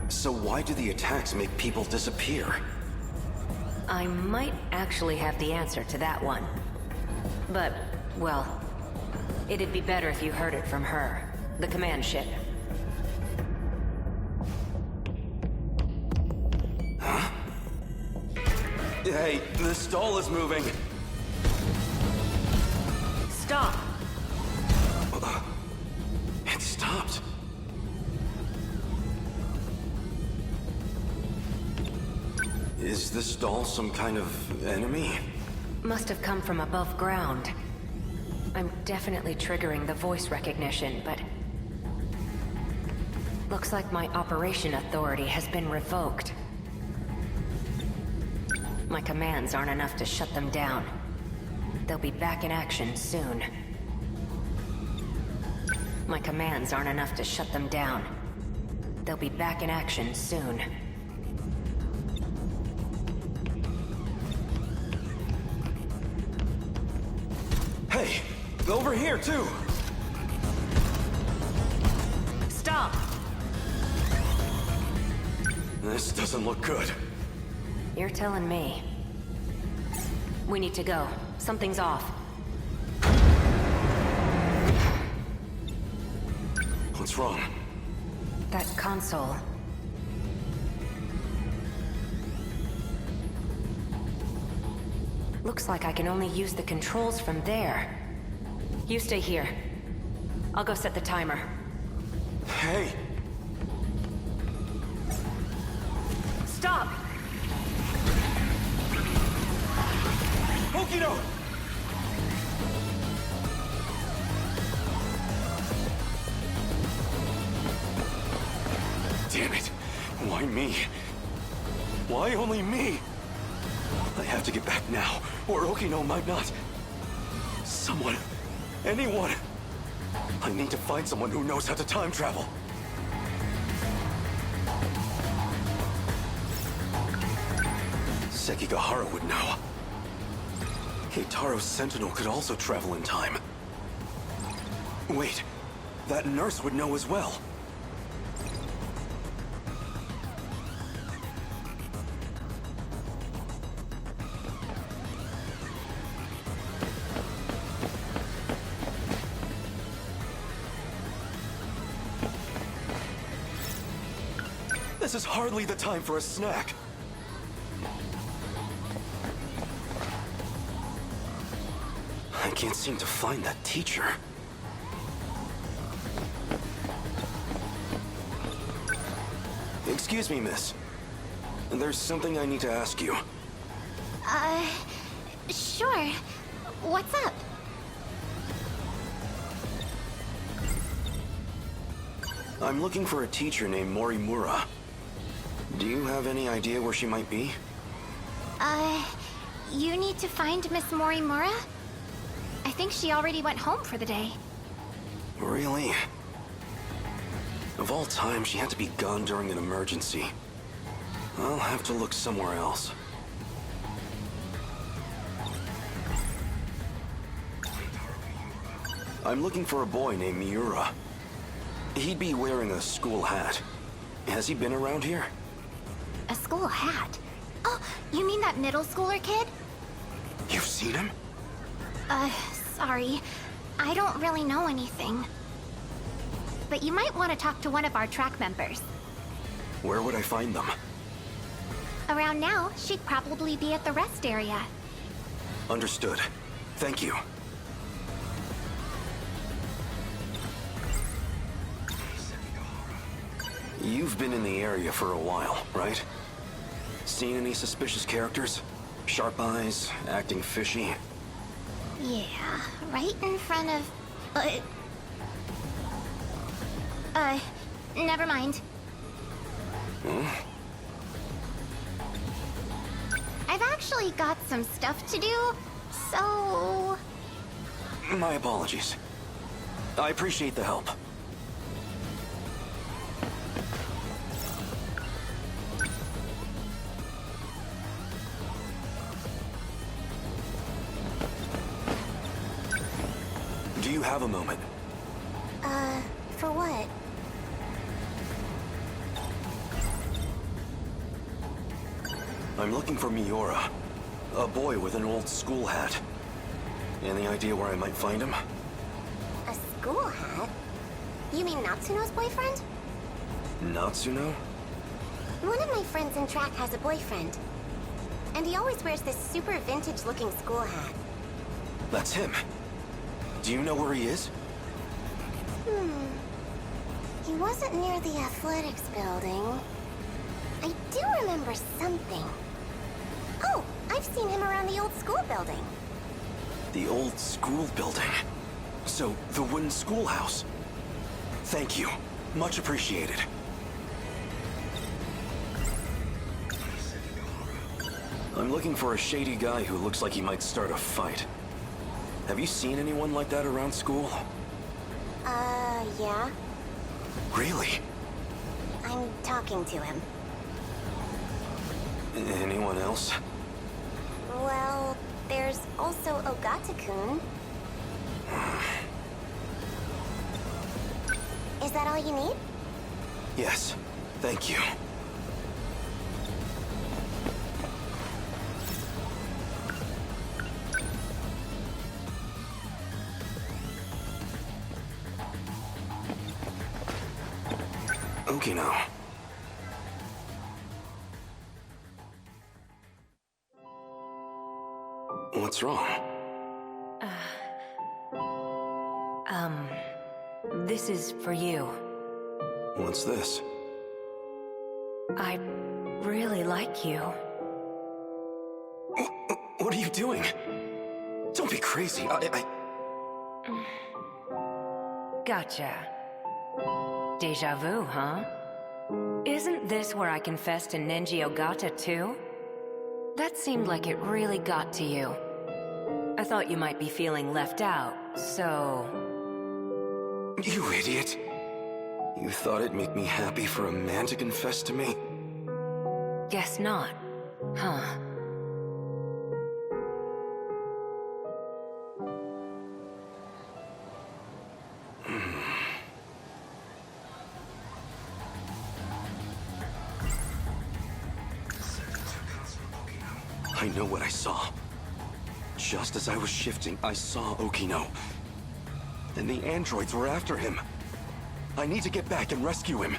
So why do the attacks make people disappear? I might actually have the answer to that one. But, well, it'd be better if you heard it from her, the command ship. Huh? Hey, the stall is moving! Stop! It stopped. Is this stall some kind of enemy? Must have come from above ground. I'm definitely triggering the voice recognition, but... looks like my operation authority has been revoked. My commands aren't enough to shut them down. They'll be back in action soon. My commands aren't enough to shut them down. They'll be back in action soon. Hey! Over here, too! Stop! This doesn't look good. You're telling me. We need to go. Something's off. What's wrong? That console. Looks like I can only use the controls from there. You stay here. I'll go set the timer. Hey! Stop! Okino! Damn it! Why me? Why only me? I have to get back now, or Okino might not. Someone. Anyone. I need to find someone who knows how to time travel. Sekigahara would know. Keitaro's Sentinel could also travel in time. Wait, that nurse would know as well. This is hardly the time for a snack. I can't seem to find that teacher. Excuse me, miss. There's something I need to ask you. Sure. What's up? I'm looking for a teacher named Morimura. Do you have any idea where she might be? You need to find Miss Morimura? I think she already went home for the day. Really? Of all time, she had to be gone during an emergency. I'll have to look somewhere else. I'm looking for a boy named Miura. He'd be wearing a school hat. Has he been around here? A school hat? Oh, you mean that middle schooler kid? You've seen him? Sorry. I don't really know anything. But you might want to talk to one of our track members. Where would I find them? Around now, she'd probably be at the rest area. Understood. Thank you. You've been in the area for a while, right? Seen any suspicious characters? Sharp eyes, acting fishy? Yeah, right in front of... never mind. I've actually got some stuff to do, so... My apologies. I appreciate the help. Do you have a moment? For what? I'm looking for Miura. A boy with an old school hat. Any idea where I might find him? A school hat? You mean Natsuno's boyfriend? Natsuno? One of my friends in track has a boyfriend. And he always wears this super vintage-looking school hat. That's him. Do you know where he is? He wasn't near the athletics building. I do remember something. Oh, I've seen him around the old school building. The old school building? So, the wooden schoolhouse? Thank you. Much appreciated. I'm looking for a shady guy who looks like he might start a fight. Have you seen anyone like that around school? Yeah. Really? I'm talking to him. Anyone else? Well, there's also Ogata-kun. Is that all you need? Yes. Thank you. Okino. What's wrong? This is for you. What's this? I really like you. What are you doing? Don't be crazy. Gotcha. Deja vu, huh? Isn't this where I confessed to Nenji Ogata, too? That seemed like it really got to you. I thought you might be feeling left out, so... You idiot. You thought it'd make me happy for a man to confess to me? Guess not, huh? I know what I saw. Just as I was shifting, I saw Okino. And the androids were after him. I need to get back and rescue him.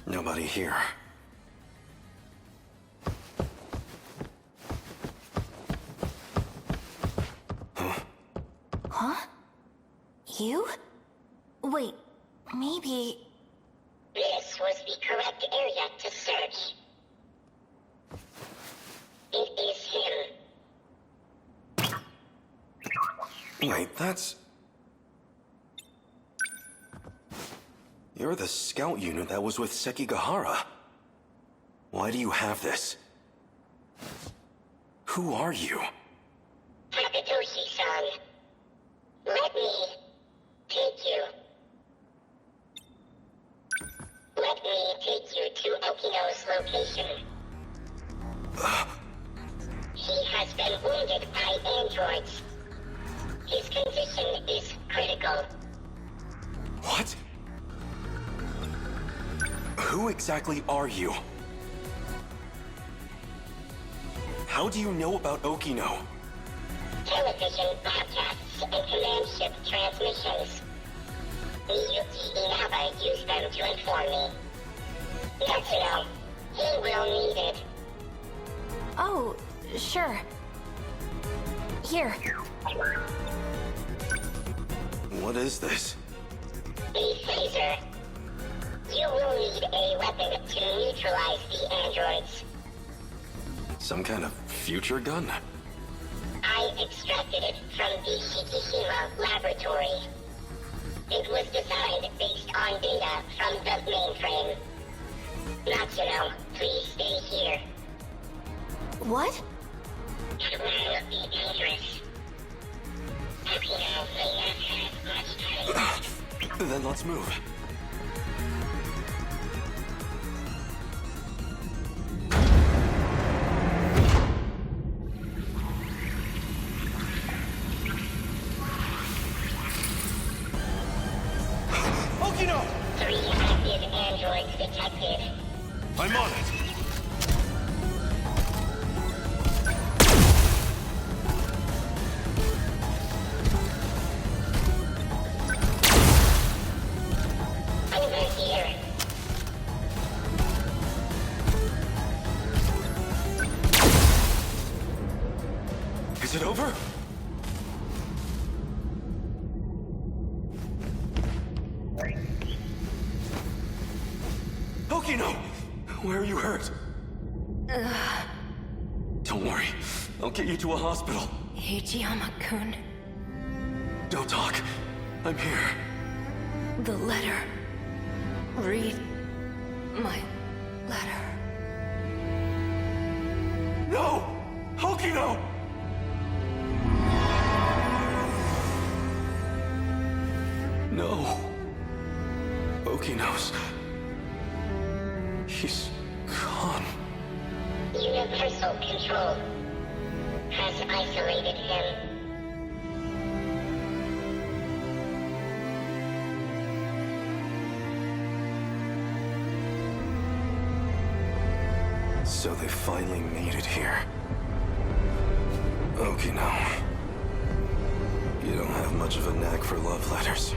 Nobody here. Huh? You? Wait, maybe... This was the correct area to search. It is him. Wait, that's... You're the scout unit that was with Sekigahara. Why do you have this? Who are you? location. He has been wounded by androids. His condition is critical. What? Who exactly are you? How do you know about Okino? Television broadcasts and command ship transmissions. Miyuki Inaba used them to inform me. Natsuno, he will need it. Oh, sure. Here. What is this? The phaser. You will need a weapon to neutralize the androids. Some kind of future gun? I extracted it from the Shikishima laboratory. It was designed based on data from the mainframe. Natsuno, please stay here. What? It will be dangerous. Okino may not have much time. Then let's move. Okino! 3 active androids detected. I'm on it. Over here. Is it over? Okino! Where are you hurt? Don't worry. I'll get you to a hospital. Hijiyama-kun. Don't talk. I'm here. The letter. Read my letter. No! Okino! No. Okino's... He's gone. Universal control has isolated him. So they finally made it here. Okino. You don't have much of a knack for love letters.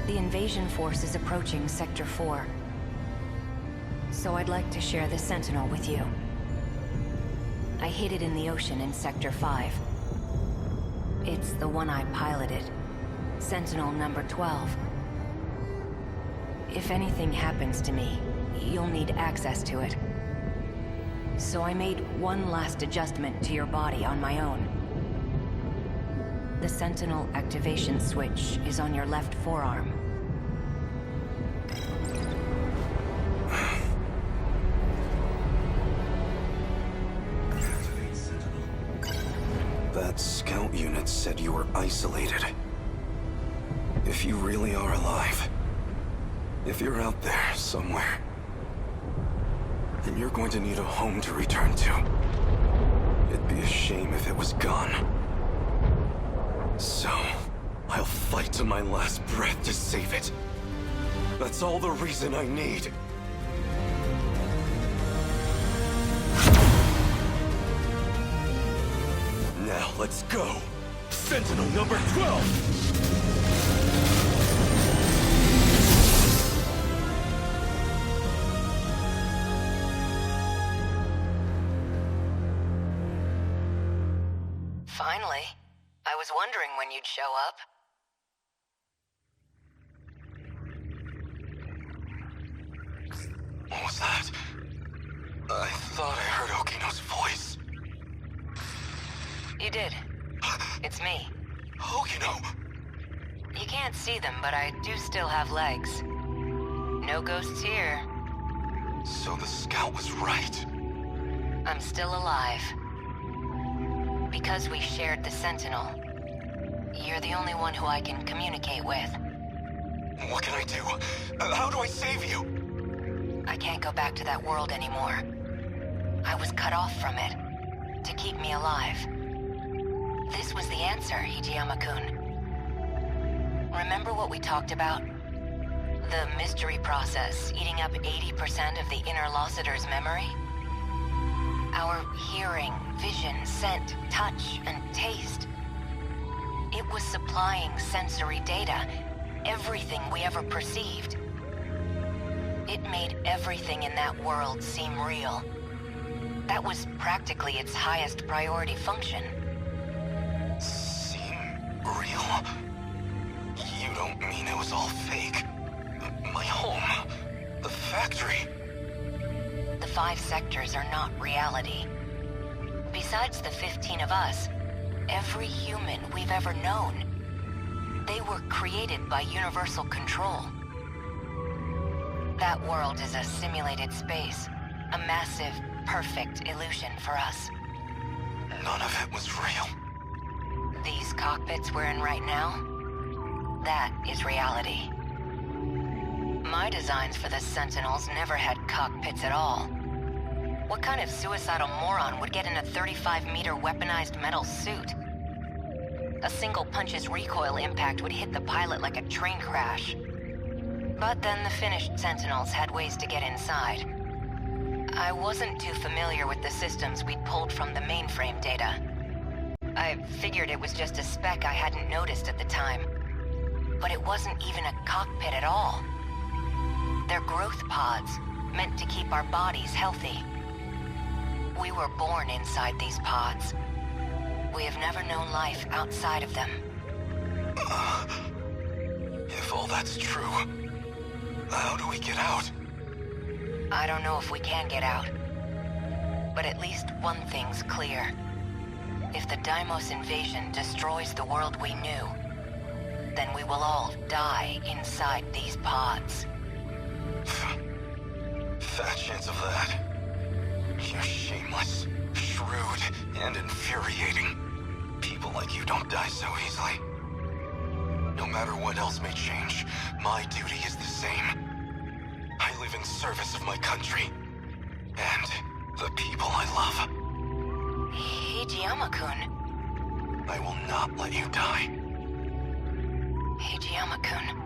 The invasion force is approaching Sector 4. So I'd like to share the Sentinel with you. I hid it in the ocean in Sector 5. It's the one I piloted. Sentinel number 12. If anything happens to me, you'll need access to it. So I made one last adjustment to your body on my own. The Sentinel activation switch is on your left forearm. That scout unit said you were isolated. If you really are alive, if you're out there somewhere, then you're going to need a home to return to. It'd be a shame if it was gone. So, I'll fight to my last breath to save it. That's all the reason I need. Now let's go! Sentinel number 12! Finally. I was wondering when you'd show up. What was that? I thought I heard Okino's voice. You did. It's me. Okino! You can't see them, but I do still have legs. No ghosts here. So the scout was right. I'm still alive. Because we shared the Sentinel, you're the only one who I can communicate with. What can I do? How do I save you? I can't go back to that world anymore. I was cut off from it to keep me alive. This was the answer, Hijiyama-kun. Remember what we talked about? The mystery process eating up 80% of the inner Lossiter's memory? Our hearing, vision, scent, touch, and taste. It was supplying sensory data, everything we ever perceived. It made everything in that world seem real. That was practically its highest priority function. Seem real? You don't mean it was all fake? My home? The factory? The 5 sectors are not reality. Besides the 15 of us, every human we've ever known, they were created by universal control. That world is a simulated space, a massive, perfect illusion for us. None of it was real. These cockpits we're in right now, that is reality. My designs for the Sentinels never had cockpits at all. What kind of suicidal moron would get in a 35-meter weaponized metal suit? A single punch's recoil impact would hit the pilot like a train crash. But then the finished Sentinels had ways to get inside. I wasn't too familiar with the systems we'd pulled from the mainframe data. I figured it was just a speck I hadn't noticed at the time. But it wasn't even a cockpit at all. They're growth pods, meant to keep our bodies healthy. We were born inside these pods. We have never known life outside of them. If all that's true, how do we get out? I don't know if we can get out. But at least one thing's clear. If the Deimos invasion destroys the world we knew, then we will all die inside these pods. Fat chance of that. You're shameless, shrewd, and infuriating. People like you don't die so easily. No matter what else may change, my duty is the same. I live in service of my country, and the people I love. Hijiyama-kun. I will not let you die. Hijiyama-kun.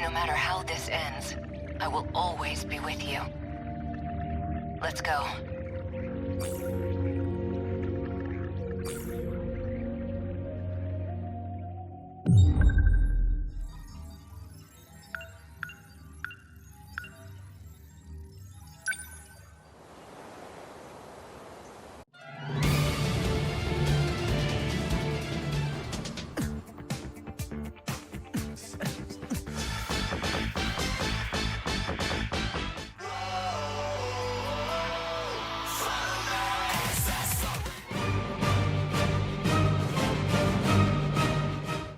No matter how this ends, I will always be with you. Let's go.